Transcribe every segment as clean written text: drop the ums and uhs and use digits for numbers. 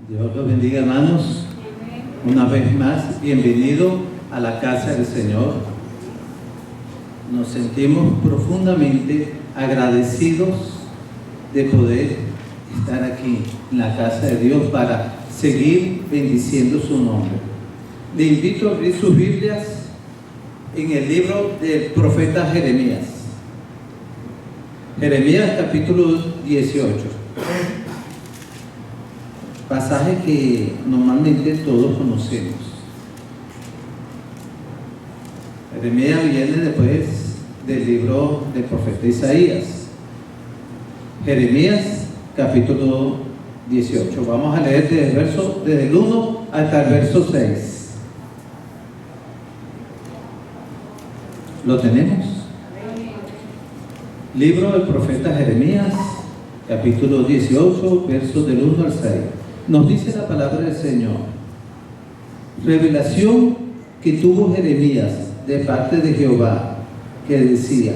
Dios los bendiga, hermanos. Una vez más, bienvenido a la casa del Señor. Nos sentimos profundamente agradecidos de poder estar aquí en la casa de Dios para seguir bendiciendo su nombre. Le invito a abrir sus Biblias en el libro del profeta Jeremías. Jeremías capítulo 18. Pasaje que normalmente todos conocemos. Jeremías viene después del libro del profeta Isaías. Jeremías capítulo 18. Vamos a leer desde el 1 hasta el verso 6. ¿Lo tenemos? Libro del profeta Jeremías, capítulo 18, versos del 1 al 6. Nos dice la palabra del Señor. Revelación que tuvo Jeremías de parte de Jehová, que decía: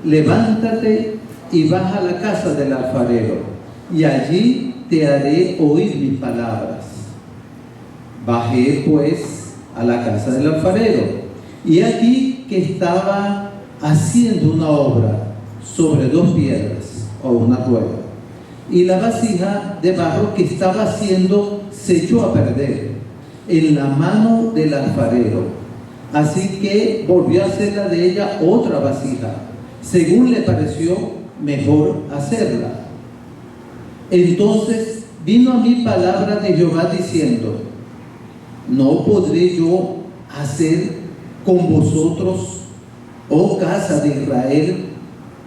levántate y baja a la casa del alfarero, y allí te haré oír mis palabras. Bajé pues a la casa del alfarero, y aquí que estaba haciendo una obra sobre dos piedras o una rueda, y la vasija de barro que estaba haciendo se echó a perder en la mano del alfarero. Así que volvió a hacerla de ella otra vasija, según le pareció mejor hacerla. Entonces vino a mí palabra de Jehová diciendo: ¿no podré yo hacer con vosotros, oh casa de Israel,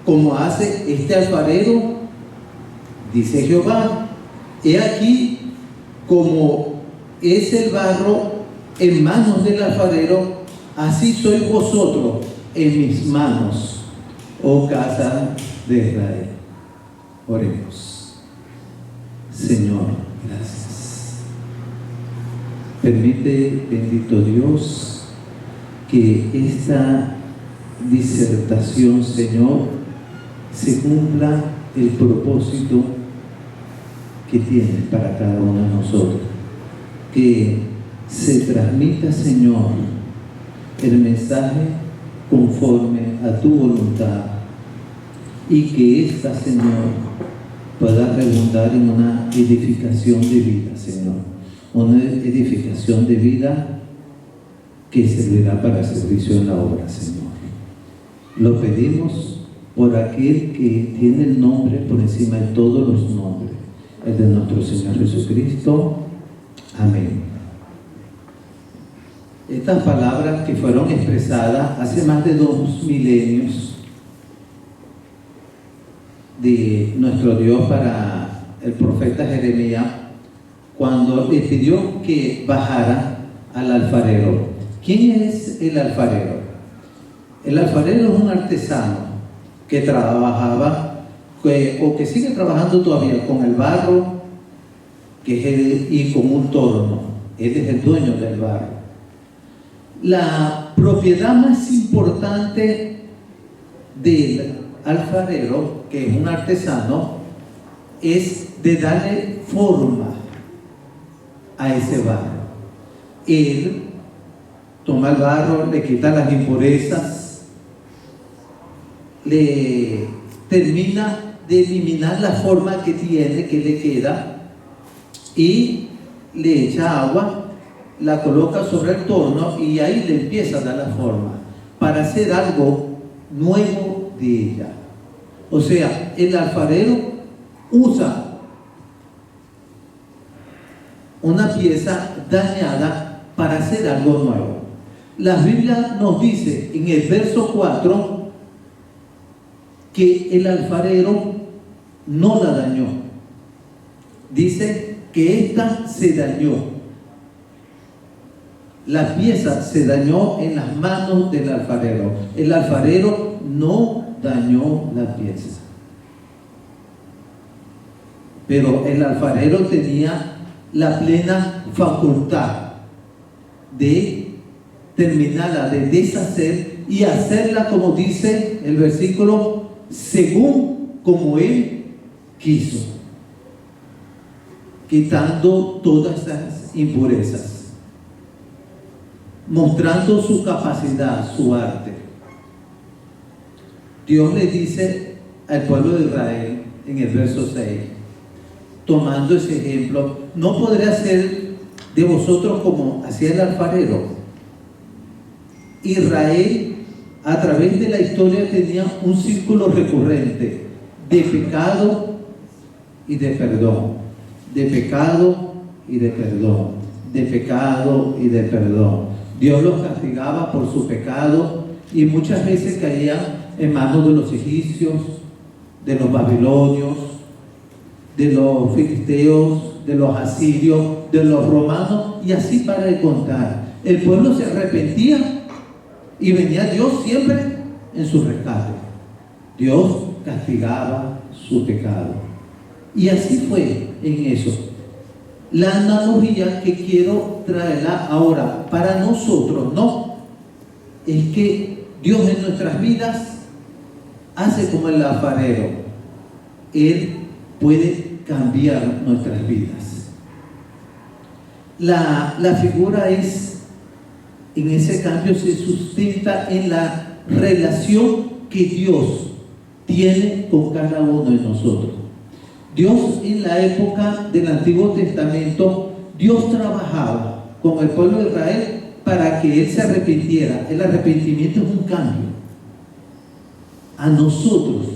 como hace este alfarero? Dice Jehová: he aquí como es el barro en manos del alfarero, así sois vosotros en mis manos, oh casa de Israel. Oremos. Señor, gracias. Permite, bendito Dios, que esta disertación, Señor, se cumpla el propósito que tienes para cada uno de nosotros. Que se transmita, Señor, el mensaje conforme a tu voluntad, y que esta, Señor, pueda redundar en una edificación de vida, Señor. Una edificación de vida que servirá para el servicio en la obra, Señor. Lo pedimos por aquel que tiene el nombre por encima de todos los nombres, el de nuestro Señor Jesucristo. Amén. Estas palabras que fueron expresadas hace más de 2 milenios de nuestro Dios para el profeta Jeremías, cuando le pidió que bajara al alfarero. ¿Quién es el alfarero? El alfarero es un artesano que trabajaba, o que sigue trabajando todavía con el barro, y con un torno. Él es el dueño del barro. La propiedad más importante del alfarero, que es un artesano, es de darle forma a ese barro. Él toma el barro, le quita las impurezas, le termina de eliminar la forma que tiene, que le queda, y le echa agua, la coloca sobre el torno y ahí le empieza a dar la forma para hacer algo nuevo de ella. O sea, el alfarero usa una pieza dañada para hacer algo nuevo. La Biblia nos dice en el verso 4 que el alfarero no la dañó. Dice que ésta se dañó. La pieza se dañó en las manos del alfarero. El alfarero no dañó la pieza. Pero el alfarero tenía la plena facultad de terminarla, de deshacer y hacerla, como dice el versículo, según como él quiso. quitando todas esas impurezas, mostrando su capacidad, su arte. Dios le dice al pueblo de Israel en el verso 6, tomando ese ejemplo: no podré hacer de vosotros como hacía el alfarero. Israel, a través de la historia, tenía un círculo recurrente de pecado y de perdón, de pecado y de perdón, de pecado y de perdón. Dios los castigaba por su pecado y muchas veces caían en manos de los egipcios, de los babilonios, de los filisteos, de los asirios, de los romanos, y así para de contar. El pueblo se arrepentía y venía Dios siempre en su rescate. Dios castigaba su pecado. Y así fue en eso. La analogía que quiero traerla ahora para nosotros, no, es que Dios en nuestras vidas hace como el alfarero. Él puede cambiar nuestras vidas. La figura en ese cambio se sustenta en la relación que Dios tiene con cada uno de nosotros. Dios, en la época del Antiguo Testamento, Dios trabajaba con el pueblo de Israel para que él se arrepintiera. El arrepentimiento es un cambio. A nosotros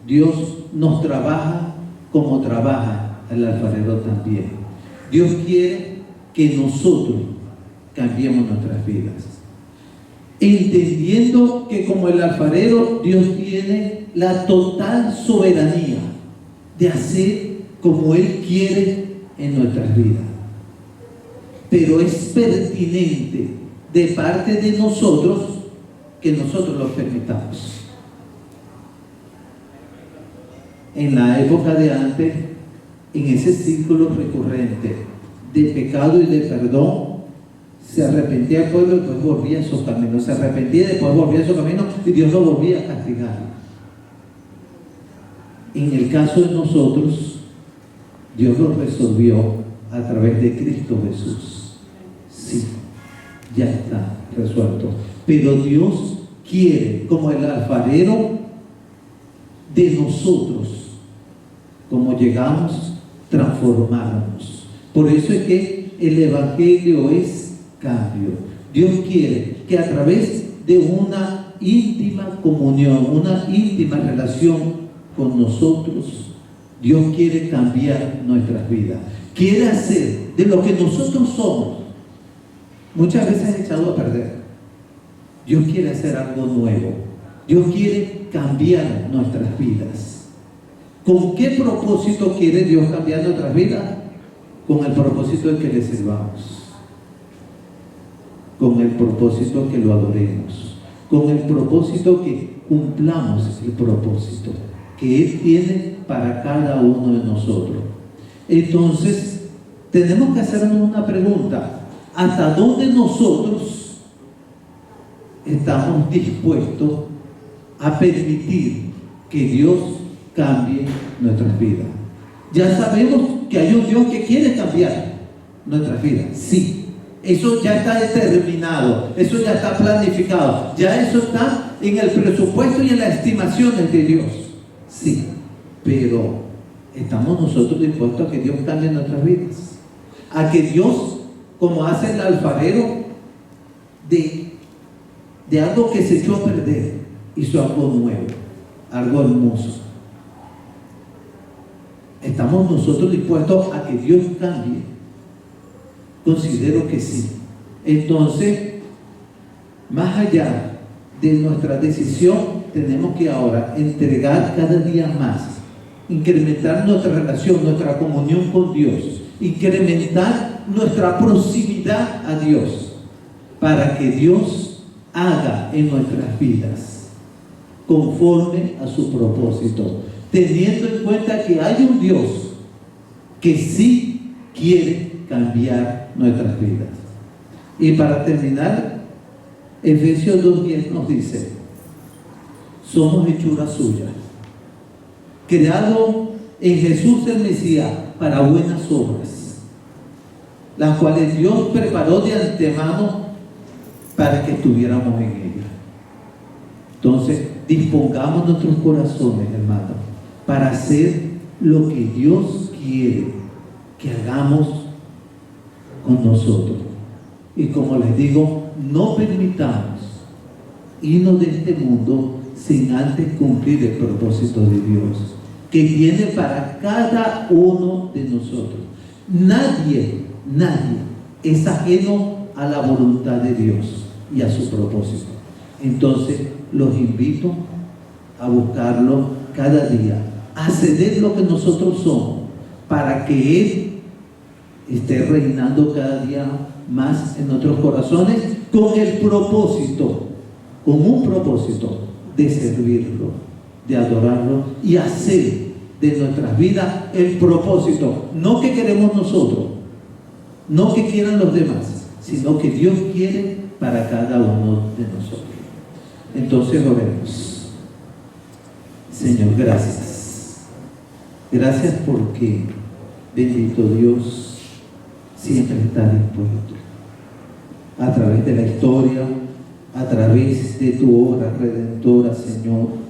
Dios nos trabaja como trabaja el alfarero también. Dios quiere que nosotros cambiemos nuestras vidas, entendiendo que como el alfarero, Dios tiene la total soberanía de hacer como Él quiere en nuestras vidas. Pero es pertinente de parte de nosotros que nosotros lo permitamos. En la época de antes, en ese círculo recurrente de pecado y de perdón, se arrepentía el pueblo y después volvía a esos caminos. Se arrepentía y después volvía a esos caminos y Dios lo volvía a castigar. En el caso de nosotros, Dios lo resolvió a través de Cristo Jesús. Sí, ya está resuelto. Pero Dios quiere, como el alfarero, de nosotros, como llegamos, transformarnos. Por eso es que el Evangelio es cambio. Dios quiere que a través de una íntima comunión, una íntima relación con nosotros, Dios quiere cambiar nuestras vidas. Quiere hacer de lo que nosotros somos, muchas veces echado a perder. Dios quiere hacer algo nuevo. Dios quiere cambiar nuestras vidas. ¿Con qué propósito quiere Dios cambiar nuestras vidas? Con el propósito de que le sirvamos, con el propósito que lo adoremos, con el propósito que cumplamos el propósito que Él tiene para cada uno de nosotros. Entonces, tenemos que hacernos una pregunta: ¿hasta dónde nosotros estamos dispuestos a permitir que Dios cambie nuestras vidas? Ya sabemos que hay un Dios que quiere cambiar nuestras vidas. Sí, eso ya está determinado, eso ya está planificado, ya eso está en el presupuesto y en las estimaciones de Dios. Sí, pero ¿estamos nosotros dispuestos a que Dios cambie nuestras vidas? A que Dios, como hace el alfarero, de algo que se echó a perder, hizo algo nuevo, algo hermoso. ¿Estamos nosotros dispuestos a que Dios cambie? Considero que sí. Entonces, más allá de nuestra decisión, tenemos que ahora entregar cada día más, incrementar nuestra relación, nuestra comunión con Dios, incrementar nuestra proximidad a Dios, para que Dios haga en nuestras vidas conforme a su propósito, teniendo en cuenta que hay un Dios que sí quiere cambiar nuestras vidas. Y para terminar, Efesios 2:10 nos dice: somos hechura suya, creado en Jesús el Mesías para buenas obras, las cuales Dios preparó de antemano para que estuviéramos en ella. Entonces, dispongamos nuestros corazones, hermanos, para hacer lo que Dios quiere que hagamos con nosotros. Y como les digo, no permitamos irnos de este mundo sin antes cumplir el propósito de Dios que tiene para cada uno de nosotros. Nadie es ajeno a la voluntad de Dios y a su propósito. Entonces, los invito a buscarlo cada día, a ceder lo que nosotros somos, para que Él esté reinando cada día más en nuestros corazones con el propósito, con un propósito de servirlo, de adorarlo y hacer de nuestras vidas el propósito, no que queremos nosotros, no que quieran los demás, sino que Dios quiere para cada uno de nosotros. Entonces oremos. Señor, gracias. Gracias porque, bendito Dios, siempre está dispuesto. A través de la historia, a través de tu obra redentora, Señor,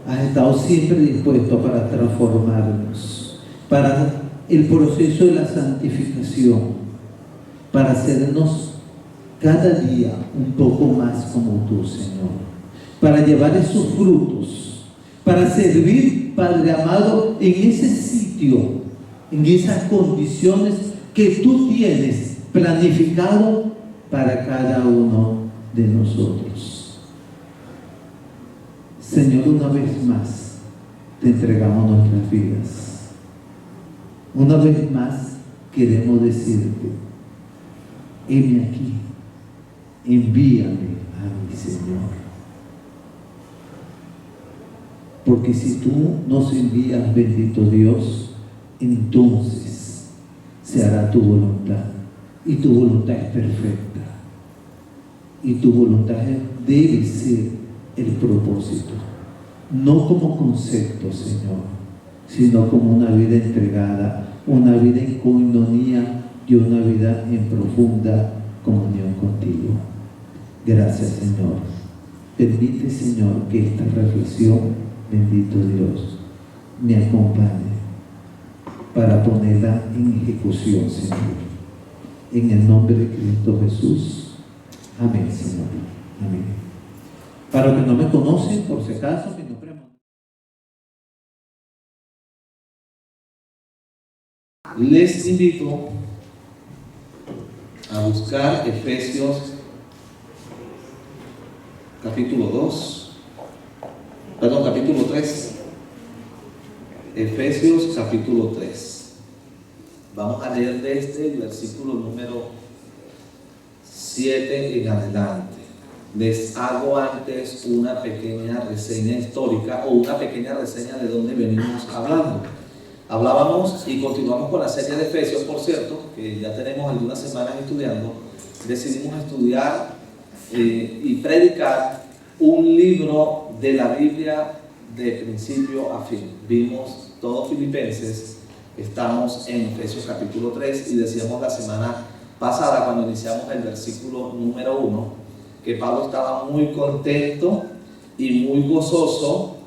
has estado siempre dispuesto para transformarnos, para el proceso de la santificación, para hacernos cada día un poco más como tú, Señor, para llevar esos frutos, para servir, Padre amado, en ese sitio, en esas condiciones que tú tienes planificado para cada uno de nosotros. Señor, una vez más te entregamos nuestras vidas. Una vez más queremos decirte: heme aquí, envíame a mi Señor. Porque si tú nos envías, bendito Dios, entonces se hará tu voluntad, y tu voluntad es perfecta, y tu voluntad debe ser el propósito, no como concepto, Señor, sino como una vida entregada, una vida en coinonía y una vida en profunda comunión contigo. Gracias, Señor. Permite, Señor, que esta reflexión, bendito Dios, me acompañe para ponerla en ejecución, Señor. En el nombre de Cristo Jesús. Amén, Señor. Amén. Para los que no me conocen, por si acaso, mi nombre es... Les invito a buscar Efesios capítulo 3. Efesios capítulo 3. Vamos a leer desde el versículo número 7 en adelante. Les hago antes una pequeña reseña histórica o una pequeña reseña de dónde venimos hablando. Hablábamos y continuamos con la serie de Efesios, por cierto, que ya tenemos algunas semanas estudiando. Decidimos estudiar y predicar un libro de la Biblia de principio a fin. Vimos todo Filipenses, estamos en Efesios capítulo 3 y decíamos la semana pasada, cuando iniciamos el versículo número 1, que Pablo estaba muy contento y muy gozoso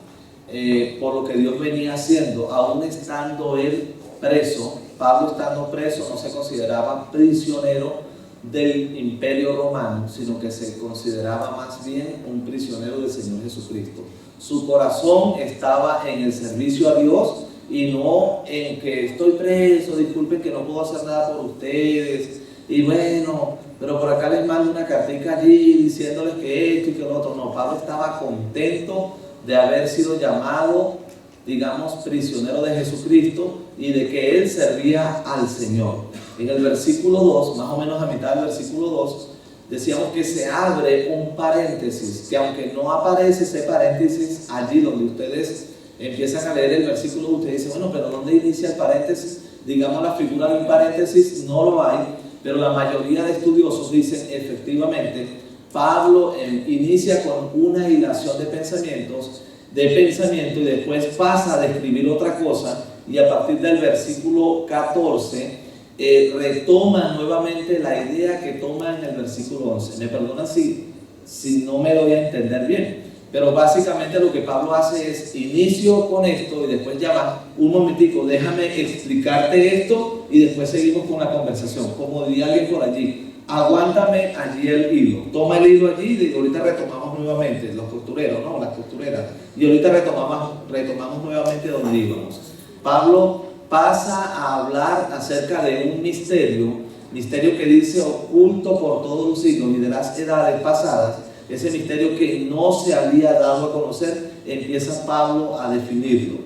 por lo que Dios venía haciendo, aún estando él preso. Pablo, estando preso, no se consideraba prisionero del imperio romano, sino que se consideraba más bien un prisionero del Señor Jesucristo. Su corazón estaba en el servicio a Dios y no en que estoy preso, disculpen que no puedo hacer nada por ustedes, y bueno, pero por acá les mando una cartica allí diciéndoles que esto y que lo otro. No, Pablo estaba contento de haber sido llamado, digamos, prisionero de Jesucristo y de que él servía al Señor. En el versículo 2, más o menos a mitad del versículo 2, decíamos que se abre un paréntesis, que aunque no aparece ese paréntesis allí donde ustedes empiezan a leer el versículo, ustedes dicen, bueno, pero ¿dónde inicia el paréntesis? Digamos, la figura de un paréntesis no lo hay, pero la mayoría de estudiosos dicen, efectivamente, Pablo inicia con una hilación de pensamiento y después pasa a describir otra cosa, y a partir del versículo 14 retoma nuevamente la idea que toma en el versículo 11. Me perdonan si no me lo voy a entender bien, pero básicamente lo que Pablo hace es inicio con esto y después ya va, un momentico, déjame explicarte esto y después seguimos con la conversación. Como diría alguien por allí, aguántame allí el hilo, toma el hilo allí y ahorita retomamos nuevamente, los costureros, ¿no? Las costureras, y ahorita retomamos nuevamente donde íbamos. Pablo pasa a hablar acerca de un misterio que dice oculto por todos los siglos y de las edades pasadas. Ese misterio que no se había dado a conocer, empieza Pablo a definirlo.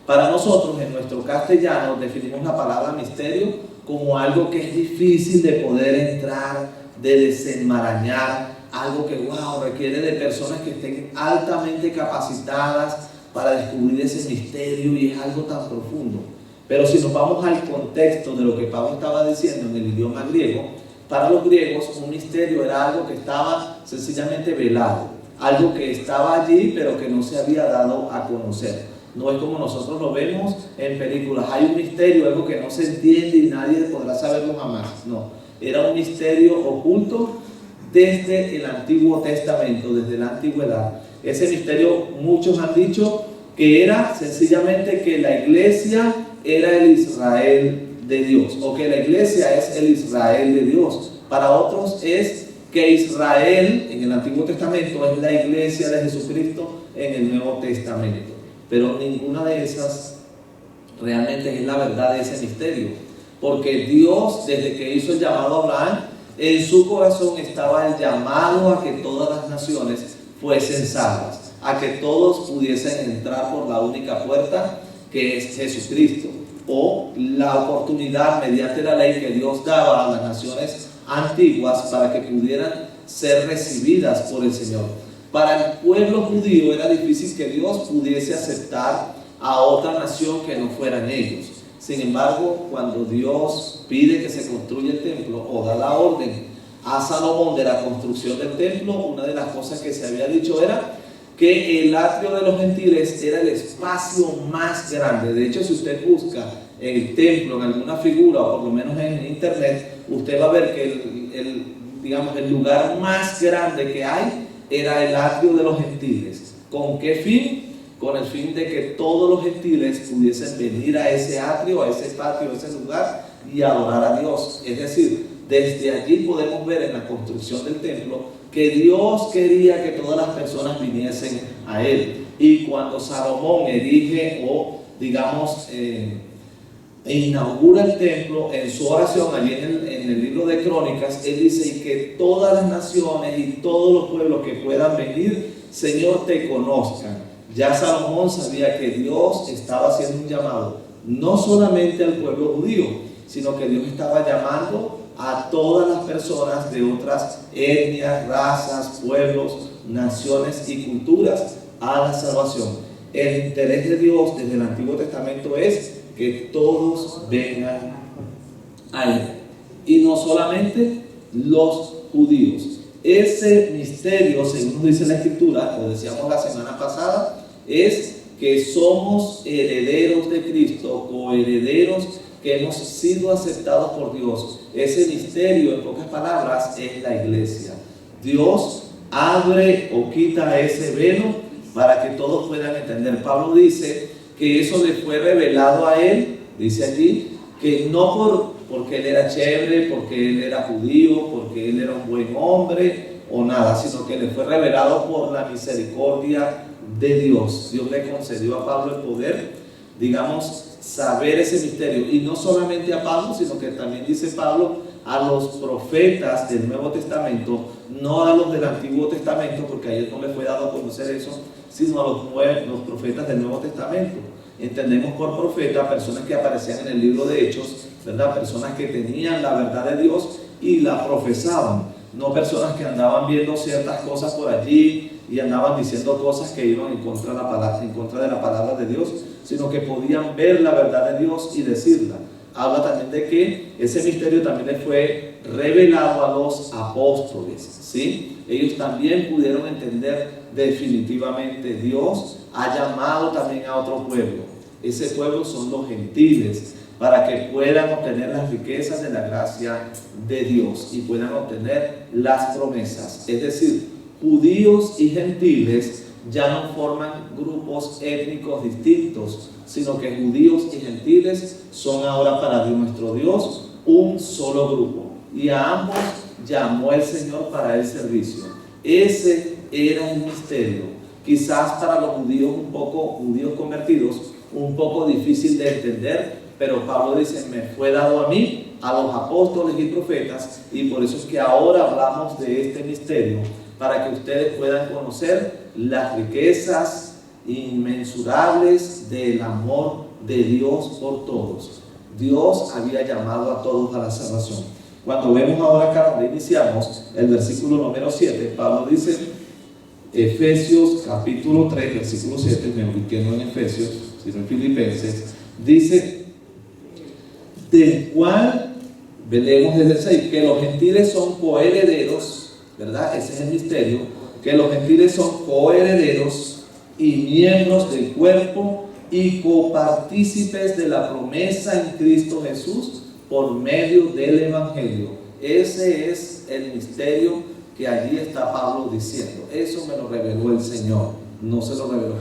Para nosotros, en nuestro castellano, definimos la palabra misterio como algo que es difícil de poder entrar, de desenmarañar, algo que requiere de personas que estén altamente capacitadas para descubrir ese misterio, y es algo tan profundo. Pero si nos vamos al contexto de lo que Pablo estaba diciendo en el idioma griego, para los griegos un misterio era algo que estaba sencillamente velado, algo que estaba allí pero que no se había dado a conocer. No es como nosotros lo vemos en películas, hay un misterio, algo que no se entiende y nadie podrá saberlo jamás. No, era un misterio oculto desde el Antiguo Testamento, desde la antigüedad. Ese misterio, muchos han dicho que era sencillamente que la iglesia era el Israel de Dios, o que la iglesia es el Israel de Dios. Para otros es que Israel en el Antiguo Testamento es la iglesia de Jesucristo en el Nuevo Testamento. Pero ninguna de esas realmente es la verdad de ese misterio, porque Dios, desde que hizo el llamado a Abraham, en su corazón estaba el llamado a que todas las naciones fuesen salvas, a que todos pudiesen entrar por la única puerta que es Jesucristo, o la oportunidad mediante la ley que Dios daba a las naciones antiguas para que pudieran ser recibidas por el Señor. Para el pueblo judío era difícil que Dios pudiese aceptar a otra nación que no fueran ellos. Sin embargo, cuando Dios pide que se construya el templo o da la orden a Salomón de la construcción del templo, una de las cosas que se había dicho era que el atrio de los gentiles era el espacio más grande. De hecho, si usted busca el templo en alguna figura, o por lo menos en internet, usted va a ver que el lugar más grande que hay era el atrio de los gentiles. ¿Con qué fin? Con el fin de que todos los gentiles pudiesen venir a ese atrio, a ese patio, a ese lugar y adorar a Dios. Es decir, desde allí podemos ver en la construcción del templo que Dios quería que todas las personas viniesen a Él. Y cuando Salomón erige inaugura el templo, en su oración allí en el libro de Crónicas, él dice: y que todas las naciones y todos los pueblos que puedan venir, Señor, te conozcan. Ya Salomón sabía que Dios estaba haciendo un llamado no solamente al pueblo judío, sino que Dios estaba llamando a todas las personas de otras etnias, razas, pueblos, naciones y culturas a la salvación. El interés de Dios desde el Antiguo Testamento es que todos vengan a Él, y no solamente los judíos. Ese misterio, según nos dice la Escritura, lo decíamos la semana pasada, es que somos herederos de Cristo, coherederos, que hemos sido aceptados por Dios. Ese misterio, en pocas palabras, es la iglesia. Dios abre o quita ese velo para que todos puedan entender. Pablo dice que eso le fue revelado a él, dice allí, que no porque él era chévere, porque él era judío, porque él era un buen hombre o nada, sino que le fue revelado por la misericordia de Dios. Dios le concedió a Pablo el poder, saber ese misterio, y no solamente a Pablo, sino que también dice Pablo a los profetas del Nuevo Testamento, no a los del Antiguo Testamento, porque a ellos no les fue dado a conocer eso, sino a los profetas del Nuevo Testamento. Entendemos por profeta personas que aparecían en el libro de Hechos, ¿verdad? Personas que tenían la verdad de Dios y la profesaban, no personas que andaban viendo ciertas cosas por allí y andaban diciendo cosas que iban en contra de la palabra de Dios, sino que podían ver la verdad de Dios y decirla. Habla también de que ese misterio también le fue revelado a los apóstoles, ¿sí? Ellos también pudieron entender definitivamente. Dios ha llamado también a otro pueblo. Ese pueblo son los gentiles. para que puedan obtener las riquezas de la gracia de Dios y puedan obtener las promesas. Es decir, judíos y gentiles ya no forman grupos étnicos distintos, sino que judíos y gentiles son ahora para nuestro Dios un solo grupo. Y a ambos llamó el Señor para el servicio. Ese era el misterio. Quizás para los judíos judíos convertidos, un poco difícil de entender, pero Pablo dice, me fue dado a mí, a los apóstoles y profetas, y por eso es que ahora hablamos de este misterio, para que ustedes puedan conocer las riquezas inmensurables del amor de Dios por todos. Dios había llamado a todos a la salvación. Cuando vemos ahora acá donde iniciamos, el versículo número 7, Pablo dice, Efesios capítulo 3, versículo 7, me ubiqué no en Efesios, sino en Filipenses, dice, del cual, leemos desde el 6, que los gentiles son coherederos, ¿verdad? Ese es el misterio, que los gentiles son coherederos y miembros del cuerpo y copartícipes de la promesa en Cristo Jesús por medio del Evangelio. Ese es el misterio que allí está Pablo diciendo. Eso me lo reveló el Señor. No se lo reveló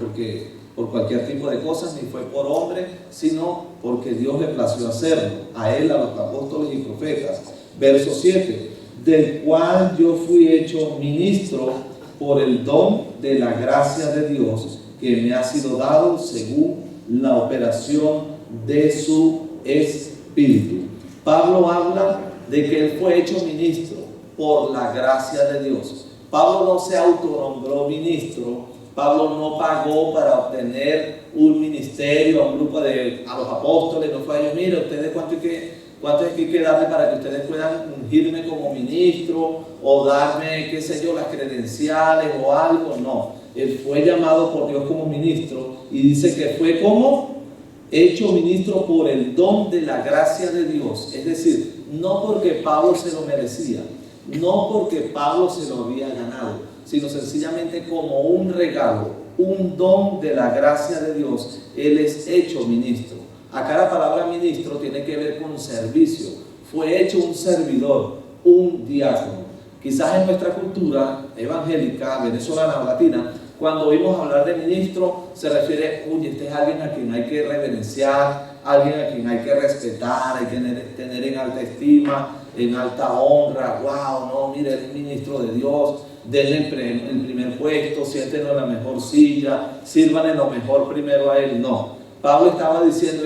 por cualquier tipo de cosas, ni fue por hombre, sino porque Dios le plació hacerlo. A él, a los apóstoles y profetas. Verso 7. Del cual yo fui hecho ministro por el don de la gracia de Dios que me ha sido dado según la operación de su Espíritu. Pablo habla de que él fue hecho ministro por la gracia de Dios. Pablo no se autonombró ministro. Pablo no pagó para obtener un ministerio a un grupo a los apóstoles. No fue a ellos, mire, ustedes cuánto hay que darle para que ustedes puedan ungirme como ministro o darme, qué sé yo, las credenciales o algo. No, él fue llamado por Dios como ministro y dice que fue como hecho ministro por el don de la gracia de Dios. Es decir, no porque Pablo se lo merecía, no porque Pablo se lo había ganado, sino sencillamente como un regalo, un don de la gracia de Dios. Él es hecho ministro. Acá la palabra ministro tiene que ver con servicio. Fue hecho un servidor, un diácono. Quizás en nuestra cultura evangélica, venezolana o latina, cuando oímos hablar de ministro, se refiere, uy, este es alguien a quien hay que reverenciar, alguien a quien hay que respetar, hay que tener en alta estima, en alta honra. Wow, no, mire, él es ministro de Dios, denle el primer puesto, siéntenlo en la mejor silla, sírvanle lo mejor primero a él. No, Pablo estaba diciendo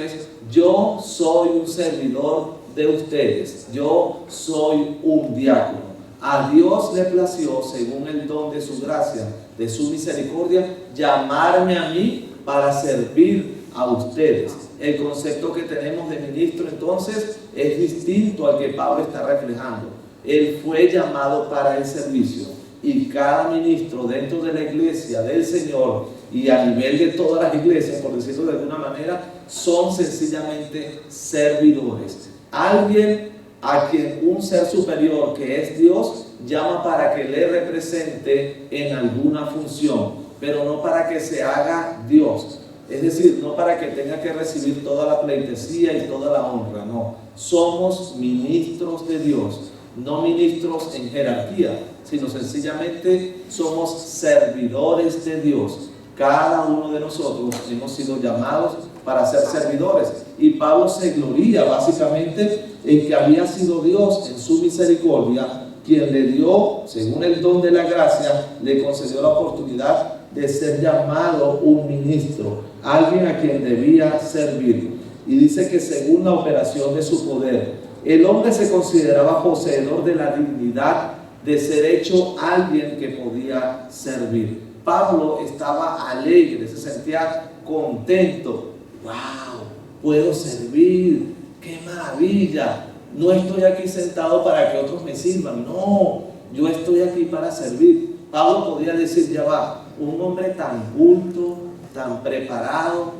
yo soy un servidor de ustedes, yo soy un diácono. A Dios le plació, según el don de su gracia, de su misericordia, llamarme a mí para servir a ustedes. El concepto que tenemos de ministro entonces es distinto al que Pablo está reflejando. Él fue llamado para el servicio y cada ministro dentro de la iglesia del Señor y a nivel de todas las iglesias, por decirlo de alguna manera, son sencillamente servidores. Alguien a quien un ser superior que es Dios llama para que le represente en alguna función, pero no para que se haga Dios. Es decir, no para que tenga que recibir toda la pleitesía y toda la honra, no. Somos ministros de Dios, no ministros en jerarquía, sino sencillamente somos servidores de Dios. Cada uno de nosotros hemos sido llamados para ser servidores. Y Pablo se gloria básicamente en que había sido Dios en su misericordia quien le dio, según el don de la gracia, le concedió la oportunidad de ser llamado un ministro, alguien a quien debía servir. Y dice que según la operación de su poder, el hombre se consideraba poseedor de la dignidad de ser hecho alguien que podía servir. Pablo estaba alegre, se sentía contento. ¡Wow! Puedo servir, ¡qué maravilla! No estoy aquí sentado para que otros me sirvan, no, yo estoy aquí para servir. Pablo podía decir, ya va, un hombre tan culto, tan preparado,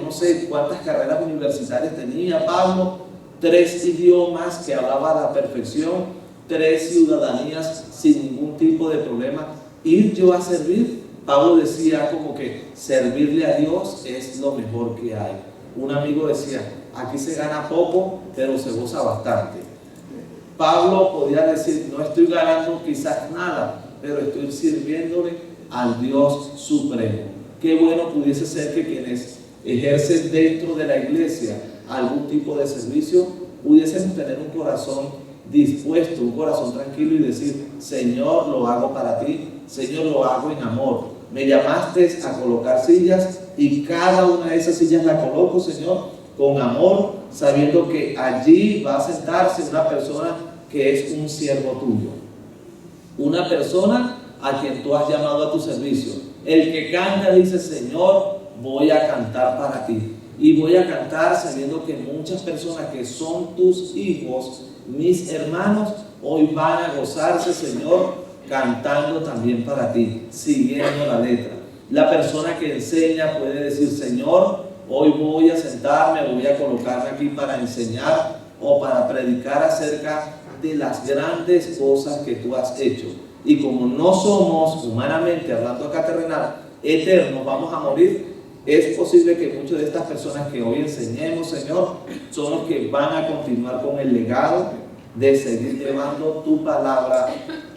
no sé cuántas carreras universitarias tenía Pablo, 3 idiomas que hablaba a la perfección, 3 ciudadanías sin ningún tipo de problema. Ir yo a servir, Pablo decía como que servirle a Dios es lo mejor que hay. Un amigo decía, aquí se gana poco, pero se goza bastante. Pablo podía decir, no estoy ganando quizás nada, pero estoy sirviéndole al Dios supremo. Qué bueno pudiese ser que quienes ejercen dentro de la iglesia algún tipo de servicio, pudiésemos tener un corazón dispuesto, un corazón tranquilo y decir, Señor, lo hago para ti, Señor, lo hago en amor. Me llamaste a colocar sillas y cada una de esas sillas la coloco, Señor, con amor, sabiendo que allí va a sentarse una persona que es un siervo tuyo, una persona a quien tú has llamado a tu servicio. El que canta dice, Señor, voy a cantar para ti. Y voy a cantar sabiendo que muchas personas que son tus hijos, mis hermanos, hoy van a gozarse, Señor, cantando también para ti, siguiendo la letra. La persona que enseña puede decir, Señor, hoy voy a sentarme, voy a colocarme aquí para enseñar o para predicar acerca de las grandes cosas que tú has hecho. Y como no somos, humanamente hablando acá terrenal, eternos, vamos a morir, es posible que muchas de estas personas que hoy enseñemos, Señor, son los que van a continuar con el legado de seguir llevando tu palabra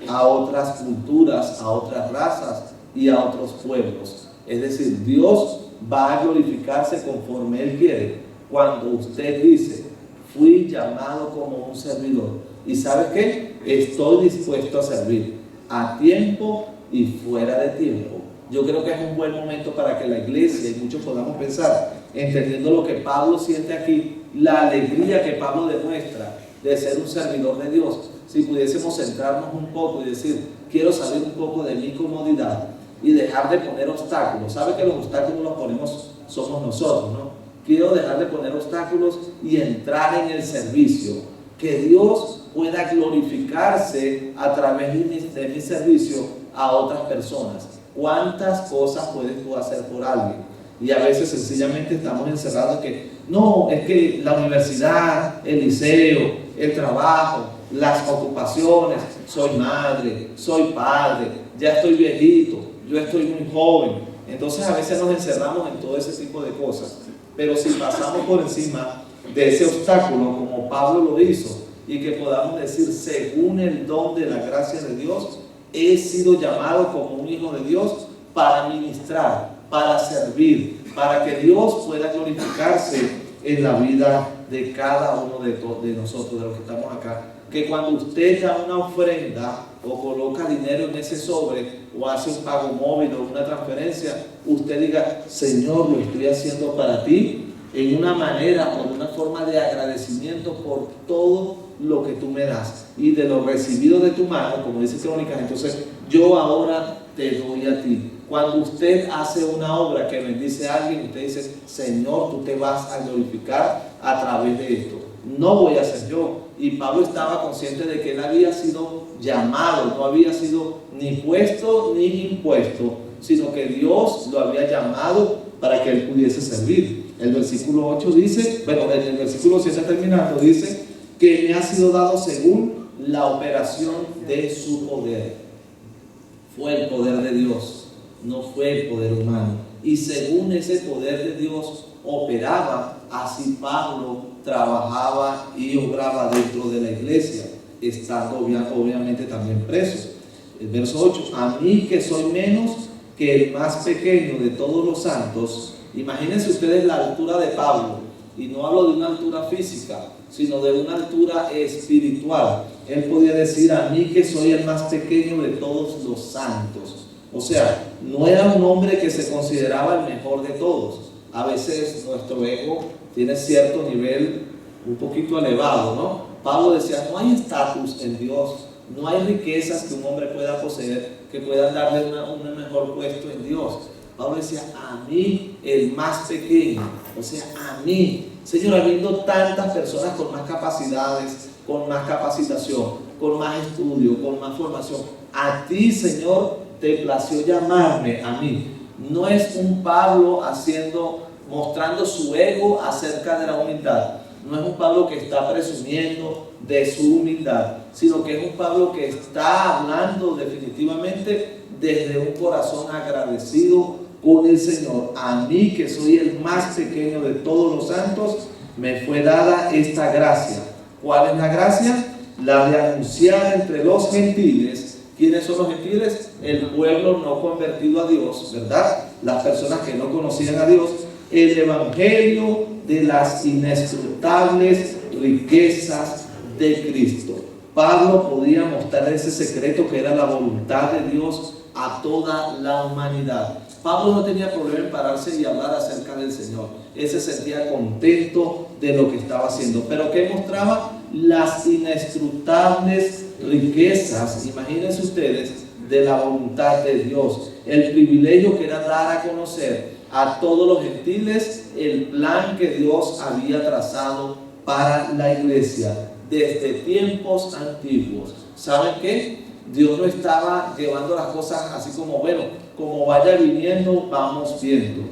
a otras culturas, a otras razas y a otros pueblos. Es decir, Dios va a glorificarse conforme Él quiere cuando usted dice, fui llamado como un servidor. ¿Y sabe qué? Estoy dispuesto a servir a tiempo y fuera de tiempo. Yo creo que es un buen momento para que la iglesia y muchos podamos pensar, entendiendo lo que Pablo siente aquí, la alegría que Pablo demuestra de ser un servidor de Dios. Si pudiésemos centrarnos un poco y decir, quiero salir un poco de mi comodidad y dejar de poner obstáculos. ¿Sabe que los obstáculos los ponemos, somos nosotros, ¿no? Quiero dejar de poner obstáculos y entrar en el servicio. Que Dios pueda glorificarse a través de mi servicio a otras personas. ¿Cuántas cosas puedes tú hacer por alguien? Y a veces sencillamente estamos encerrados en que, no, es que la universidad, el liceo, el trabajo, las ocupaciones, soy madre, soy padre, ya estoy viejito, yo estoy muy joven. Entonces a veces nos encerramos en todo ese tipo de cosas. Pero si pasamos por encima de ese obstáculo, como Pablo lo hizo, y que podamos decir, según el don de la gracia de Dios, he sido llamado como un hijo de Dios para ministrar, para servir, para que Dios pueda glorificarse en la vida de cada uno de nosotros, de los que estamos acá. Que cuando usted da una ofrenda o coloca dinero en ese sobre o hace un pago móvil o una transferencia, usted diga, Señor, lo estoy haciendo para ti, en una manera o de una forma de agradecimiento por todo lo que tú me das y de lo recibido de tu mano, como dice Crónicas. Entonces yo ahora te doy a ti. Cuando usted hace una obra que bendice a alguien, usted dice, Señor, tú te vas a glorificar a través de esto, no voy a ser yo. Y Pablo estaba consciente de que él había sido llamado, no había sido ni puesto ni impuesto, sino que Dios lo había llamado para que él pudiese servir. El versículo 8 dice, bueno, en el versículo 7 terminando, dice que me ha sido dado según la operación de su poder. Fue el poder de Dios, no fue el poder humano. Y según ese poder de Dios operaba, así Pablo trabajaba y obraba dentro de la iglesia, estando obviamente también preso. El verso 8, a mí que soy menos que el más pequeño de todos los santos. Imagínense ustedes la altura de Pablo, y no hablo de una altura física, sino de una altura espiritual. Él podía decir, a mí que soy el más pequeño de todos los santos. O sea, no era un hombre que se consideraba el mejor de todos. A veces nuestro ego tiene cierto nivel un poquito elevado, ¿no? Pablo decía, no hay estatus en Dios, no hay riquezas que un hombre pueda poseer que puedan darle un mejor puesto en Dios. Pablo decía, a mí el más pequeño, o sea, a mí. Señor, habiendo tantas personas con más capacidades, con más capacitación, con más estudio, con más formación, a ti, Señor, te plació llamarme a mí. No es un Pablo mostrando su ego acerca de la humildad. No es un Pablo que está presumiendo de su humildad, sino que es un Pablo que está hablando definitivamente desde un corazón agradecido con el Señor. A mí que soy el más pequeño de todos los santos, me fue dada esta gracia. ¿Cuál es la gracia? La de anunciar entre los gentiles. ¿Quiénes son los gentiles? El pueblo no convertido a Dios, ¿verdad? Las personas que no conocían a Dios. El evangelio de las inescrutables riquezas de Cristo. Pablo podía mostrar ese secreto que era la voluntad de Dios a toda la humanidad. Pablo no tenía problema en pararse y hablar acerca del Señor. Él se sentía contento de lo que estaba haciendo. Pero ¿qué mostraba? Las inescrutables riquezas, imagínense ustedes, de la voluntad de Dios. El privilegio que era dar a conocer a todos los gentiles el plan que Dios había trazado para la iglesia desde tiempos antiguos. ¿Saben qué? Dios no estaba llevando las cosas así como, bueno, como vaya viniendo, vamos viendo.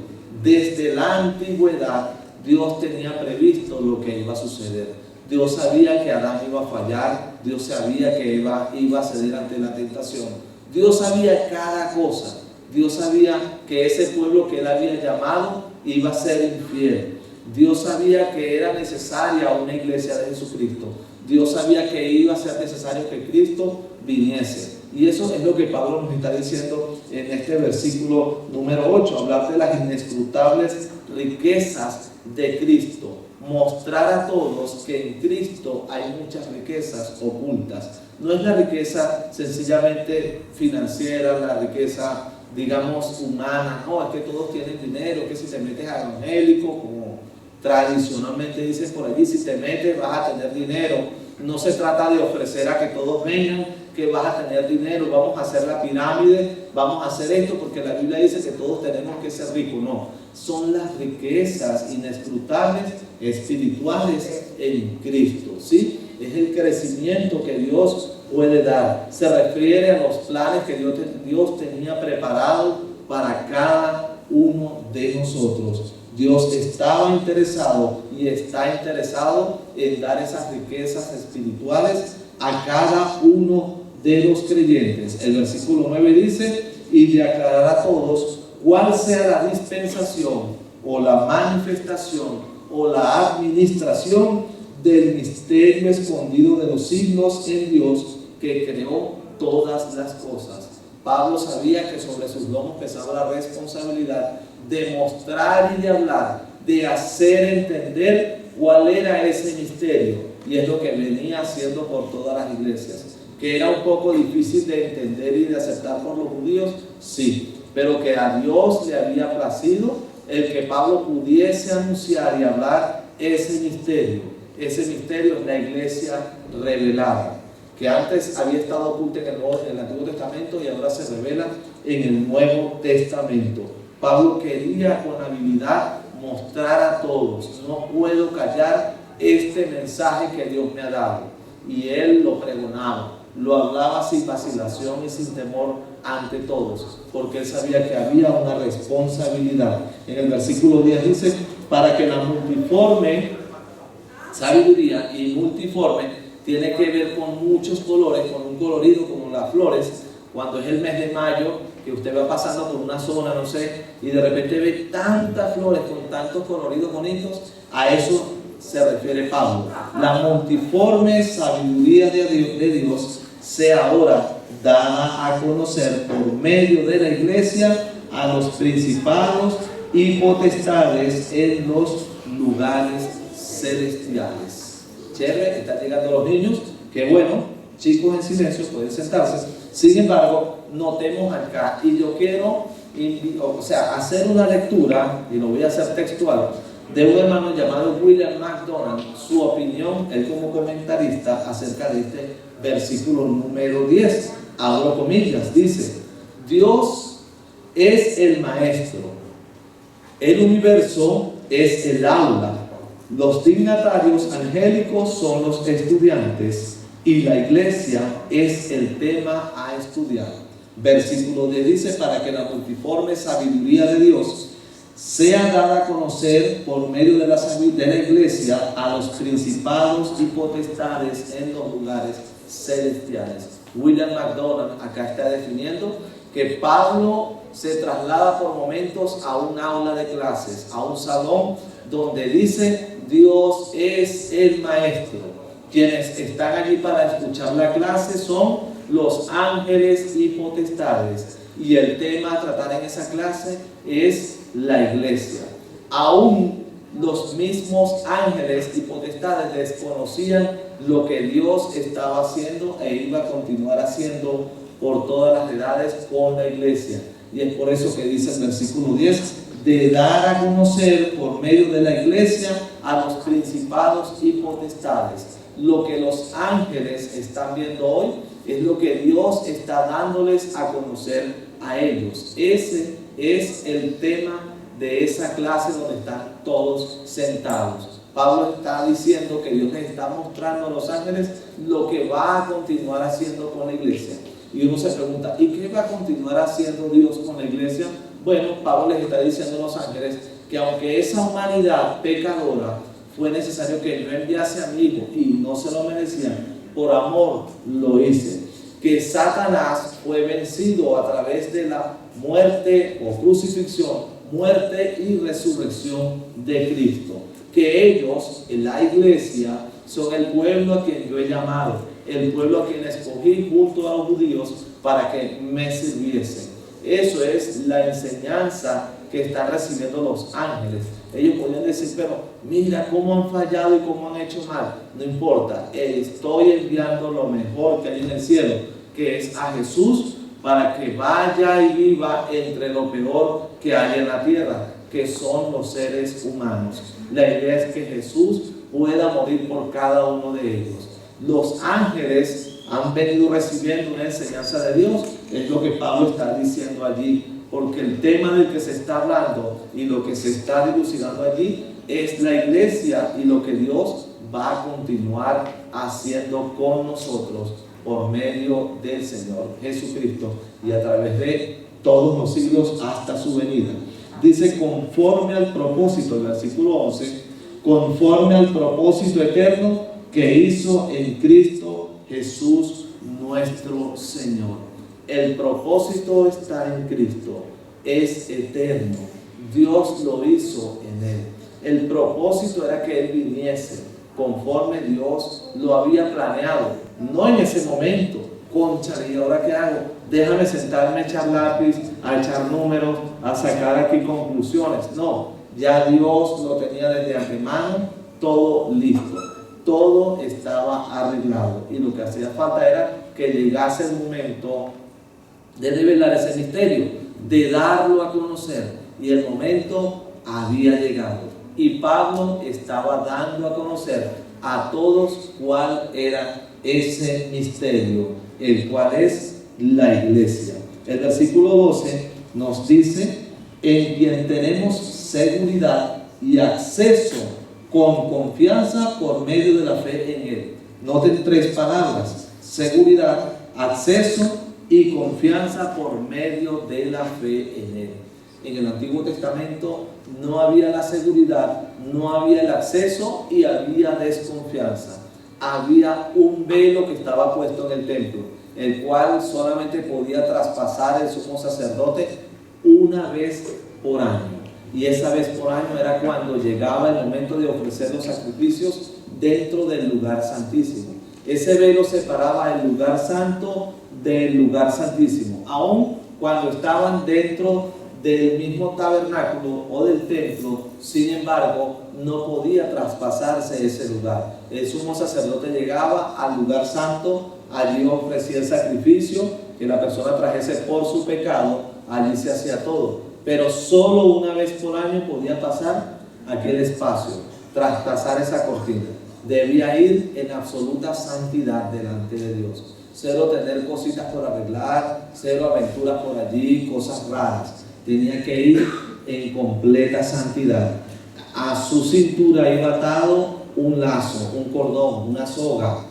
Desde la antigüedad, Dios tenía previsto lo que iba a suceder. Dios sabía que Adán iba a fallar, Dios sabía que iba a ceder ante la tentación. Dios sabía cada cosa. Dios sabía que ese pueblo que Él había llamado iba a ser infiel. Dios sabía que era necesaria una iglesia de Jesucristo. Dios sabía que iba a ser necesario que Cristo viniese. Y eso es lo que Pablo nos está diciendo en este versículo número 8, hablar de las inescrutables riquezas de Cristo. Mostrar a todos que en Cristo hay muchas riquezas ocultas. No es la riqueza sencillamente financiera, la riqueza, digamos, humana. No, es que todos tienen dinero, que si te metes a evangélico, como tradicionalmente dicen por allí, si te metes vas a tener dinero. No se trata de ofrecer a que todos vengan, que vas a tener dinero, vamos a hacer la pirámide, vamos a hacer esto, porque la Biblia dice que todos tenemos que ser ricos. No, son las riquezas inescrutables espirituales en Cristo, ¿sí? Es el crecimiento que Dios puede dar. Se refiere a los planes que Dios tenía preparado para cada uno de nosotros. Dios estaba interesado y está interesado en dar esas riquezas espirituales a cada uno de los creyentes. El versículo 9 dice: y de aclarar a todos cuál sea la dispensación o la manifestación o la administración del misterio escondido de los siglos en Dios, que creó todas las cosas. Pablo sabía que sobre sus lomos pesaba la responsabilidad de mostrar y de hablar, de hacer entender cuál era ese misterio, y es lo que venía haciendo por todas las iglesias. Que era un poco difícil de entender y de aceptar por los judíos, sí, pero que a Dios le había placido el que Pablo pudiese anunciar y hablar ese misterio. Ese misterio es la iglesia revelada, que antes había estado oculta en el Antiguo Testamento y ahora se revela en el Nuevo Testamento. Pablo quería con habilidad mostrar a todos: no puedo callar este mensaje que Dios me ha dado. Y él lo pregonaba, lo hablaba sin vacilación y sin temor ante todos, porque él sabía que había una responsabilidad. En el versículo 10 dice: para que la multiforme sabiduría, y multiforme tiene que ver con muchos colores, con un colorido como las flores. Cuando es el mes de mayo, que usted va pasando por una zona, no sé, y de repente ve tantas flores con tantos coloridos bonitos, a eso se refiere Pablo. La multiforme sabiduría de Dios sea ahora dada a conocer por medio de la iglesia a los principados y potestades en los lugares celestiales. Chévere, están llegando los niños, qué bueno, chicos en silencio, pueden sentarse. Sin embargo, notemos acá, y yo quiero hacer una lectura, y lo voy a hacer textual, de un hermano llamado William MacDonald, su opinión, él como comentarista, acerca de este versículo número 10. Abro comillas, dice: Dios es el maestro, el universo es el aula, los dignatarios angélicos son los estudiantes y la iglesia es el tema a estudiar. Versículo 10 dice: para que la multiforme sabiduría de Dios sea dada a conocer por medio de la iglesia a los principados y potestades en los lugares celestiales. William MacDonald acá está definiendo que Pablo se traslada por momentos a un aula de clases, a un salón donde dice: Dios es el maestro. Quienes están allí para escuchar la clase son los ángeles y potestades. Y el tema a tratar en esa clase es la iglesia. Aún los mismos ángeles y potestades desconocían lo que Dios estaba haciendo e iba a continuar haciendo por todas las edades con la iglesia. Y es por eso que dice el versículo 10, de dar a conocer por medio de la iglesia a los principados y potestades. Lo que los ángeles están viendo hoy es lo que Dios está dándoles a conocer a ellos. Ese es el tema de esa clase donde están todos sentados. Pablo está diciendo que Dios les está mostrando a los ángeles lo que va a continuar haciendo con la iglesia. Y uno se pregunta, ¿y qué va a continuar haciendo Dios con la iglesia? Bueno, Pablo les está diciendo a los ángeles que aunque esa humanidad pecadora fue necesario que yo enviase a mi hijo y no se lo merecían, por amor lo hice. Que Satanás fue vencido a través de la muerte o crucifixión, muerte y resurrección de Cristo. Que ellos, en la iglesia, son el pueblo a quien yo he llamado, el pueblo a quien escogí junto a los judíos para que me sirviesen. Eso es la enseñanza que están recibiendo los ángeles. Ellos podrían decir, pero mira cómo han fallado y cómo han hecho mal. No importa, estoy enviando lo mejor que hay en el cielo, que es a Jesús, para que vaya y viva entre lo peor que hay en la tierra, que son los seres humanos. La idea es que Jesús pueda morir por cada uno de ellos. Los ángeles han venido recibiendo una enseñanza de Dios, es lo que Pablo está diciendo allí, porque el tema del que se está hablando y lo que se está dilucidando allí es la iglesia y lo que Dios va a continuar haciendo con nosotros por medio del Señor Jesucristo y a través de todos los siglos hasta su venida. Dice, conforme al propósito, el versículo 11, conforme al propósito eterno que hizo en Cristo Jesús nuestro Señor. El propósito está en Cristo, es eterno. Dios lo hizo en Él. El propósito era que Él viniese conforme Dios lo había planeado, no en ese momento. Cónchale, ¿y ahora qué hago? Déjame sentarme a echar lápiz, a echar números, a sacar aquí conclusiones. No, ya Dios lo tenía desde antemano, todo listo. Todo estaba arreglado y lo que hacía falta era que llegase el momento de revelar ese misterio, de darlo a conocer, y el momento había llegado y Pablo estaba dando a conocer a todos cuál era ese misterio, el cual es la iglesia. El versículo 12 nos dice, en quien tenemos seguridad y acceso con confianza por medio de la fe en Él. Noten tres palabras: seguridad, acceso y confianza por medio de la fe en Él. En el Antiguo Testamento no había la seguridad, no había el acceso y había desconfianza. Había un velo que estaba puesto en el templo, el cual solamente podía traspasar el sumo sacerdote una vez por año. Y esa vez por año era cuando llegaba el momento de ofrecer los sacrificios dentro del lugar santísimo. Ese velo separaba el lugar santo del lugar santísimo. Aun cuando estaban dentro del mismo tabernáculo o del templo, sin embargo, no podía traspasarse ese lugar. El sumo sacerdote llegaba al lugar santo, allí ofrecía el sacrificio que la persona trajese por su pecado, allí se hacía todo. Pero solo una vez por año podía pasar aquel espacio, traspasar esa cortina. Debía ir en absoluta santidad delante de Dios. Cero tener cositas por arreglar, cero aventuras por allí, cosas raras. Tenía que ir en completa santidad. A su cintura iba atado un lazo, un cordón, una soga.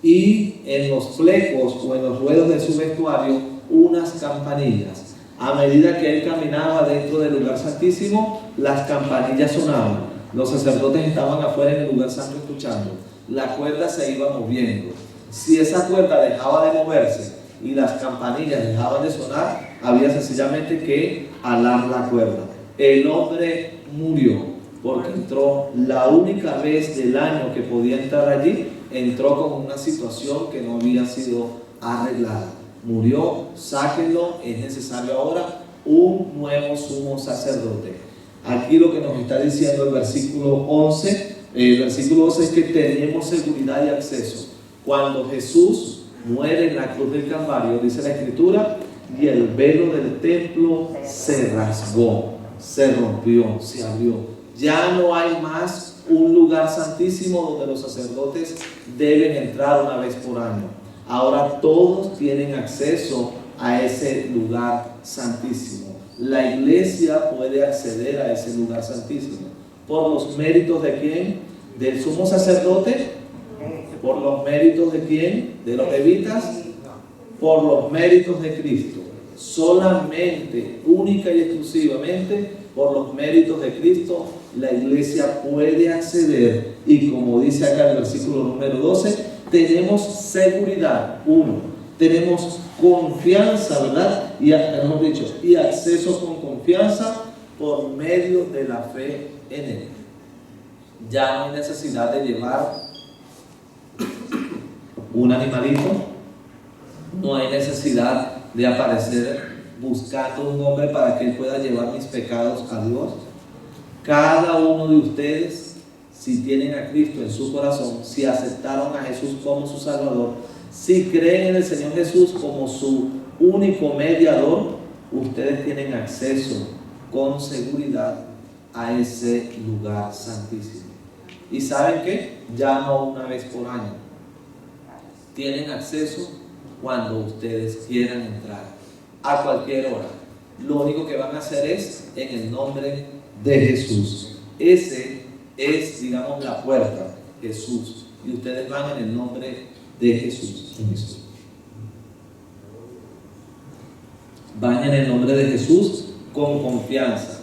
Y en los flecos o en los ruedos de su vestuario, unas campanillas. A medida que él caminaba dentro del lugar santísimo, las campanillas sonaban. Los sacerdotes estaban afuera en el lugar santo escuchando. La cuerda se iba moviendo. Si esa cuerda dejaba de moverse y las campanillas dejaban de sonar, había sencillamente que alar la cuerda. El hombre murió porque entró la única vez del año que podía entrar allí, entró con una situación que no había sido arreglada. Murió, sáquenlo, es necesario ahora un nuevo sumo sacerdote. Aquí lo que nos está diciendo el versículo 11, es que tenemos seguridad y acceso. Cuando Jesús muere en la cruz del Calvario, dice la Escritura, y el velo del templo se rasgó, se rompió, se abrió. Ya no hay más un lugar santísimo donde los sacerdotes deben entrar una vez por año. Ahora todos tienen acceso a ese lugar santísimo. La iglesia puede acceder a ese lugar santísimo. ¿Por los méritos de quién? ¿Del sumo sacerdote? ¿Por los méritos de quién? ¿De los levitas? Por los méritos de Cristo. Solamente, única y exclusivamente, por los méritos de Cristo, la iglesia puede acceder. Y como dice acá el versículo número 12, tenemos seguridad, tenemos confianza, ¿verdad? Y acceso con confianza por medio de la fe en Él. Ya no hay necesidad de llevar un animalito, no hay necesidad de aparecer buscando un hombre para que Él pueda llevar mis pecados a Dios. Cada uno de ustedes, si tienen a Cristo en su corazón, si aceptaron a Jesús como su Salvador, si creen en el Señor Jesús como su único mediador, ustedes tienen acceso con seguridad a ese lugar santísimo. ¿Y saben qué? Ya no una vez por año. Tienen acceso cuando ustedes quieran entrar, a cualquier hora. Lo único que van a hacer es en el nombre de Jesús. Ese es, digamos, la puerta, Jesús. Y ustedes van en el nombre de Jesús. Van en el nombre de Jesús con confianza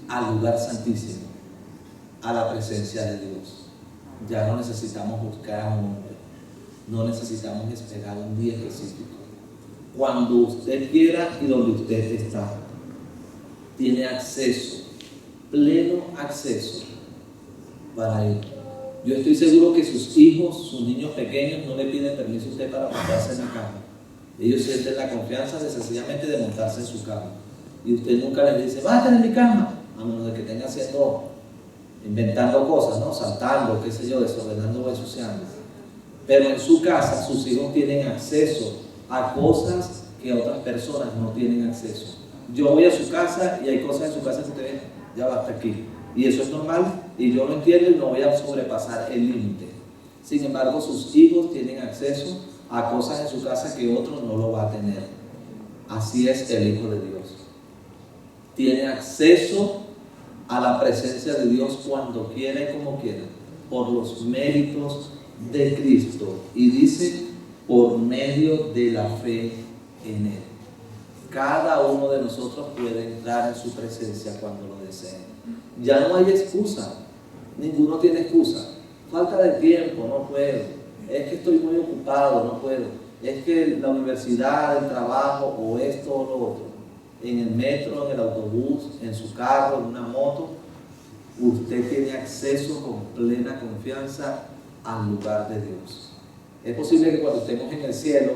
al lugar santísimo, a la presencia de Dios. Ya no necesitamos buscar a un hombre, no necesitamos esperar un día específico. Cuando usted quiera y donde usted está, tiene acceso, pleno acceso para ir. Yo estoy seguro que sus hijos, sus niños pequeños, no le piden permiso a usted para montarse en la cama. Ellos sienten la confianza de sencillamente de montarse en su cama. Y usted nunca les dice, bájate de mi cama, a menos de que tenga haciendo, inventando cosas, ¿no? Saltando, qué sé yo, desordenando o ensuciando. Pero en su casa, sus hijos tienen acceso a cosas que otras personas no tienen acceso. Yo voy a su casa y hay cosas en su casa que usted ve, ya va hasta aquí. Y eso es normal y yo lo entiendo y no voy a sobrepasar el límite. Sin embargo, sus hijos tienen acceso a cosas en su casa que otro no lo va a tener. Así es el Hijo de Dios. Tiene acceso a la presencia de Dios cuando quiera y como quiera, por los méritos de Cristo. Y dice, por medio de la fe en Él. Cada uno de nosotros puede entrar en su presencia cuando lo desee. Ya no hay excusa, ninguno tiene excusa. Falta de tiempo, no puedo. Es que estoy muy ocupado, no puedo. Es que la universidad, el trabajo, o esto o lo otro. En el metro, en el autobús, en su carro, en una moto, usted tiene acceso con plena confianza al lugar de Dios. Es posible que cuando estemos en el cielo,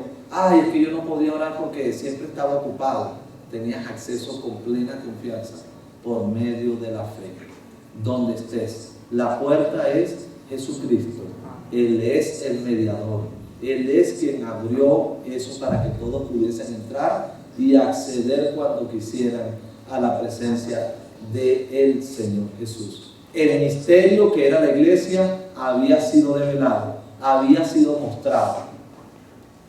es que yo no podía orar porque siempre estaba ocupado. Tenías acceso con plena confianza por medio de la fe. Donde estés, la puerta es Jesucristo. Él es el mediador. Él es quien abrió eso para que todos pudiesen entrar y acceder cuando quisieran a la presencia del Señor Jesús. El misterio que era la iglesia había sido revelado, había sido mostrado.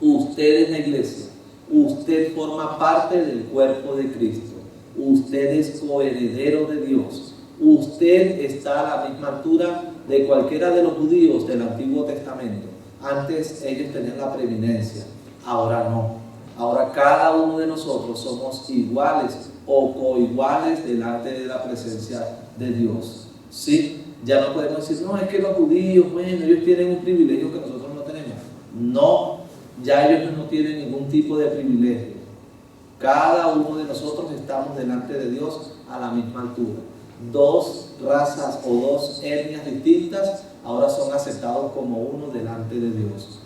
Usted es la iglesia, usted forma parte del cuerpo de Cristo, usted es coheredero de Dios, usted está a la misma altura de cualquiera de los judíos del Antiguo Testamento. Antes ellos tenían la preeminencia, ahora no. Ahora cada uno de nosotros somos iguales o coiguales delante de la presencia de Dios. ¿Sí? Ya no podemos decir, no, es que los judíos, bueno, ellos tienen un privilegio que nosotros no tenemos. No, ya ellos no tienen ningún tipo de privilegio. Cada uno de nosotros estamos delante de Dios a la misma altura. Dos razas o dos etnias distintas ahora son aceptados como uno delante de Dios.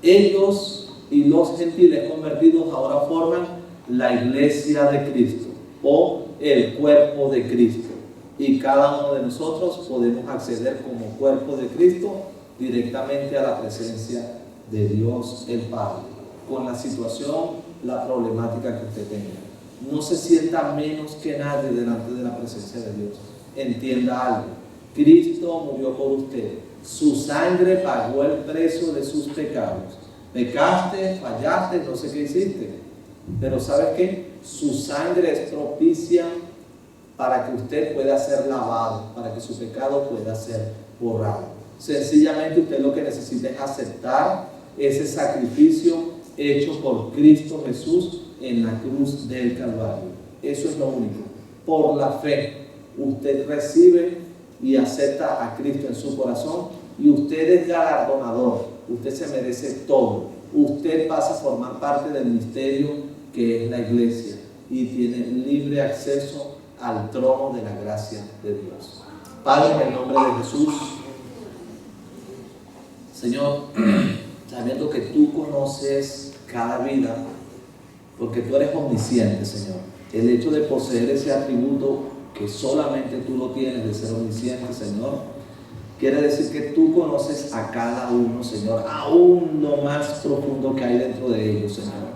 Ellos y los gentiles convertidos ahora forman la iglesia de Cristo o el cuerpo de Cristo. Y cada uno de nosotros podemos acceder como cuerpo de Cristo directamente a la presencia de Dios el Padre, con la situación, la problemática que usted tenga. No se sienta menos que nadie delante de la presencia de Dios. Entienda algo: Cristo murió por usted. Su sangre pagó el precio de sus pecados. Pecaste, fallaste, no sé qué hiciste, pero ¿sabes qué? Su sangre es propicia para que usted pueda ser lavado, para que su pecado pueda ser borrado. Sencillamente usted lo que necesita es aceptar ese sacrificio hecho por Cristo Jesús en la cruz del Calvario. Eso es lo único. Por la fe usted recibe y acepta a Cristo en su corazón, y usted es galardonador. Usted se merece todo. Usted pasa a formar parte del misterio que es la iglesia y tiene libre acceso al trono de la gracia de Dios. Padre, en el nombre de Jesús, Señor, sabiendo que tú conoces cada vida, porque tú eres omnisciente, Señor, el hecho de poseer ese atributo que solamente tú lo tienes de ser omnisciente, Señor, quiere decir que tú conoces a cada uno, Señor, aún lo más profundo que hay dentro de ellos, Señor.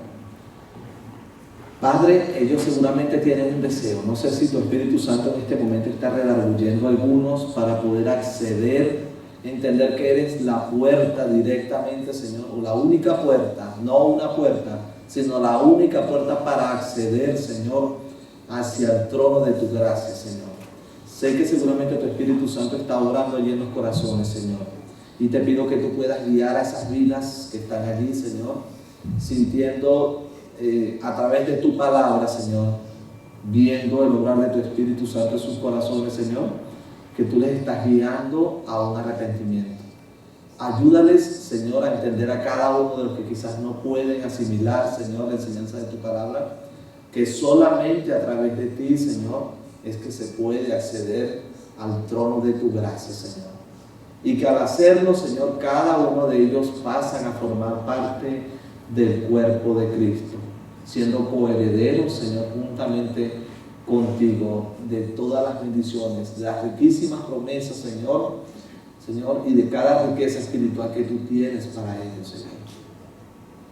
Padre, ellos seguramente tienen un deseo. No sé si tu Espíritu Santo en este momento está redarguyendo a algunos para poder acceder, entender que eres la puerta directamente, Señor, o la única puerta, no una puerta, sino la única puerta para acceder, Señor, hacia el trono de tu gracia, Señor. Sé que seguramente tu Espíritu Santo está obrando allí en los corazones, Señor. Y te pido que tú puedas guiar a esas vidas que están allí, Señor, sintiendo a través de tu palabra, Señor, viendo el obrar de tu Espíritu Santo en sus corazones, Señor, que tú les estás guiando a un arrepentimiento. Ayúdales, Señor, a entender a cada uno de los que quizás no pueden asimilar, Señor, la enseñanza de tu palabra, que solamente a través de ti, Señor, es que se puede acceder al trono de tu gracia, Señor. Y que al hacerlo, Señor, cada uno de ellos pasan a formar parte del cuerpo de Cristo, siendo coherederos, Señor, juntamente contigo de todas las bendiciones, de las riquísimas promesas, Señor, y de cada riqueza espiritual que tú tienes para ellos, Señor.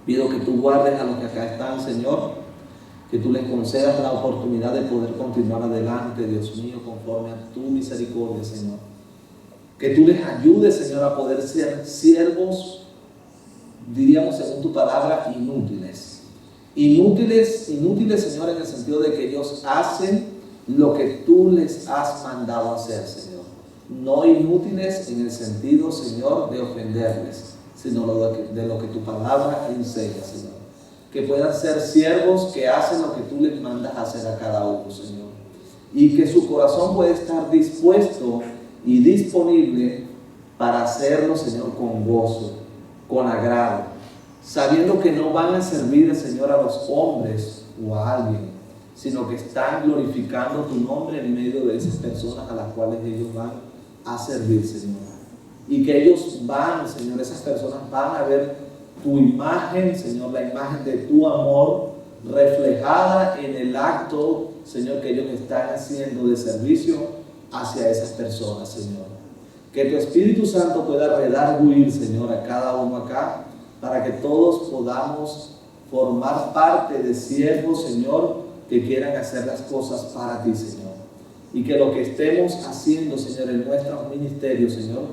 Pido que tú guardes a los que acá están, Señor, que tú les concedas la oportunidad de poder continuar adelante, Dios mío, conforme a tu misericordia, Señor. Que tú les ayudes, Señor, a poder ser siervos, diríamos según tu palabra, inútiles. Inútiles, Señor, en el sentido de que ellos hacen lo que tú les has mandado hacer, Señor. No inútiles en el sentido, Señor, de ofenderles, sino de lo que tu palabra enseña, Señor. Que puedan ser siervos que hacen lo que tú les mandas hacer a cada uno, Señor. Y que su corazón puede estar dispuesto y disponible para hacerlo, Señor, con gozo, con agrado, sabiendo que no van a servir, Señor, a los hombres o a alguien, sino que están glorificando tu nombre en medio de esas personas a las cuales ellos van a servir, Señor. Y que ellos van, Señor, esas personas van a ver tu imagen, Señor, la imagen de tu amor reflejada en el acto, Señor, que ellos están haciendo de servicio hacia esas personas, Señor. Que tu Espíritu Santo pueda redarguir, Señor, a cada uno acá, para que todos podamos formar parte de siervos, Señor, que quieran hacer las cosas para ti, Señor. Y que lo que estemos haciendo, Señor, en nuestros ministerios, Señor,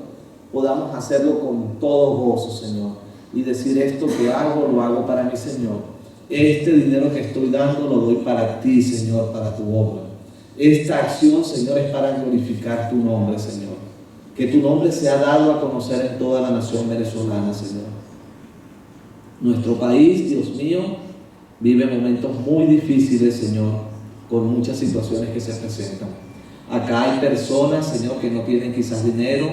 podamos hacerlo con todo gozo, Señor. Y decir: esto que hago, lo hago para mi Señor. Este dinero que estoy dando, lo doy para ti, Señor, para tu obra. Esta acción, Señor, es para glorificar tu nombre, Señor. Que tu nombre sea dado a conocer en toda la nación venezolana, Señor. Nuestro país, Dios mío, vive momentos muy difíciles, Señor, con muchas situaciones que se presentan. Acá hay personas, Señor, que no tienen quizás dinero,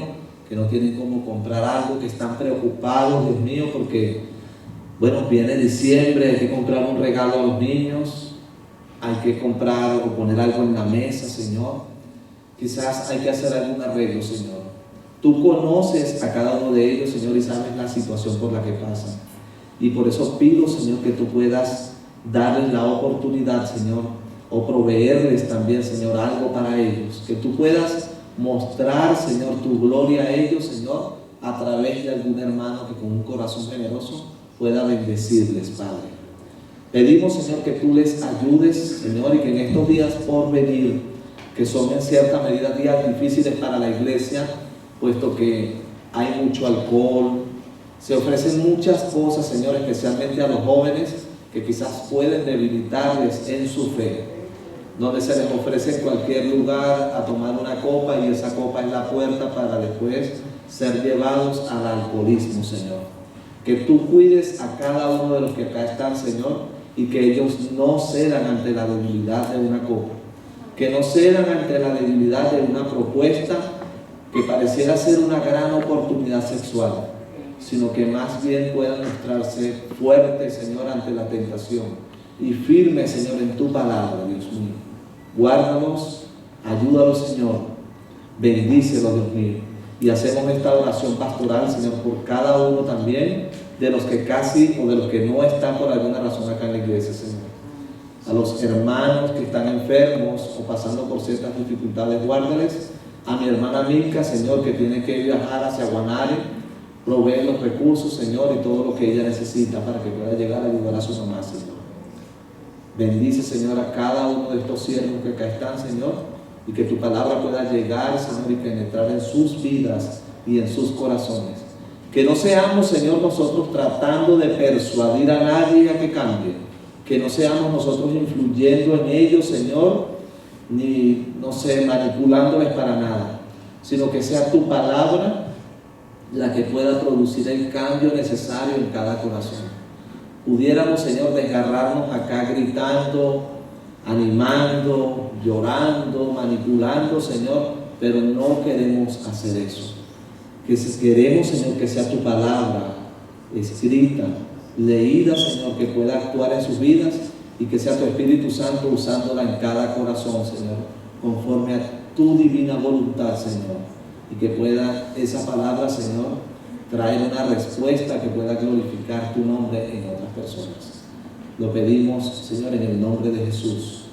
que no tienen cómo comprar algo, que están preocupados, Dios mío, porque, bueno, viene diciembre, hay que comprar un regalo a los niños, hay que comprar o poner algo en la mesa, Señor. Quizás hay que hacer algún arreglo, Señor. Tú conoces a cada uno de ellos, Señor, y sabes la situación por la que pasan. Y por eso pido, Señor, que tú puedas darles la oportunidad, Señor, o proveerles también, Señor, algo para ellos. Que tú puedas mostrar, Señor, tu gloria a ellos, Señor, a través de algún hermano que con un corazón generoso pueda bendecirles, Padre. Pedimos, Señor, que tú les ayudes, Señor, y que en estos días por venir, que son en cierta medida días difíciles para la iglesia, puesto que hay mucho alcohol, se ofrecen muchas cosas, Señor, especialmente a los jóvenes, que quizás pueden debilitarles en su fe, donde se les ofrece en cualquier lugar a tomar una copa y esa copa es la puerta para después ser llevados al alcoholismo, Señor. Que tú cuides a cada uno de los que acá están, Señor, y que ellos no cedan ante la debilidad de una copa, que no cedan ante la debilidad de una propuesta que pareciera ser una gran oportunidad sexual, sino que más bien puedan mostrarse fuertes, Señor, ante la tentación y firmes, Señor, en tu palabra, Dios mío. Guárdalos, ayúdalos, Señor, bendícelos, Dios mío. Y hacemos esta oración pastoral, Señor, por cada uno también de los que casi o de los que no están por alguna razón acá en la iglesia, Señor. A los hermanos que están enfermos o pasando por ciertas dificultades, guárdales. A mi hermana Milka, Señor, que tiene que viajar hacia Guanare, provee los recursos, Señor, y todo lo que ella necesita para que pueda llegar a ayudar a su mamá, Señor. Bendice, Señor, a cada uno de estos siervos que acá están, Señor, y que tu palabra pueda llegar, Señor, y penetrar en sus vidas y en sus corazones. Que no seamos, Señor, nosotros tratando de persuadir a nadie a que cambie. Que no seamos nosotros influyendo en ellos, Señor, ni, no sé, manipulándoles para nada, sino que sea tu palabra la que pueda producir el cambio necesario en cada corazón. Pudiéramos, Señor, desgarrarnos acá gritando, animando, llorando, manipulando, Señor, pero no queremos hacer eso. Queremos, Señor, que sea tu palabra escrita, leída, Señor, que pueda actuar en sus vidas y que sea tu Espíritu Santo usándola en cada corazón, Señor, conforme a tu divina voluntad, Señor, y que pueda esa palabra, Señor, traer una respuesta que pueda glorificar tu nombre en otras personas. Lo pedimos, Señor, en el nombre de Jesús.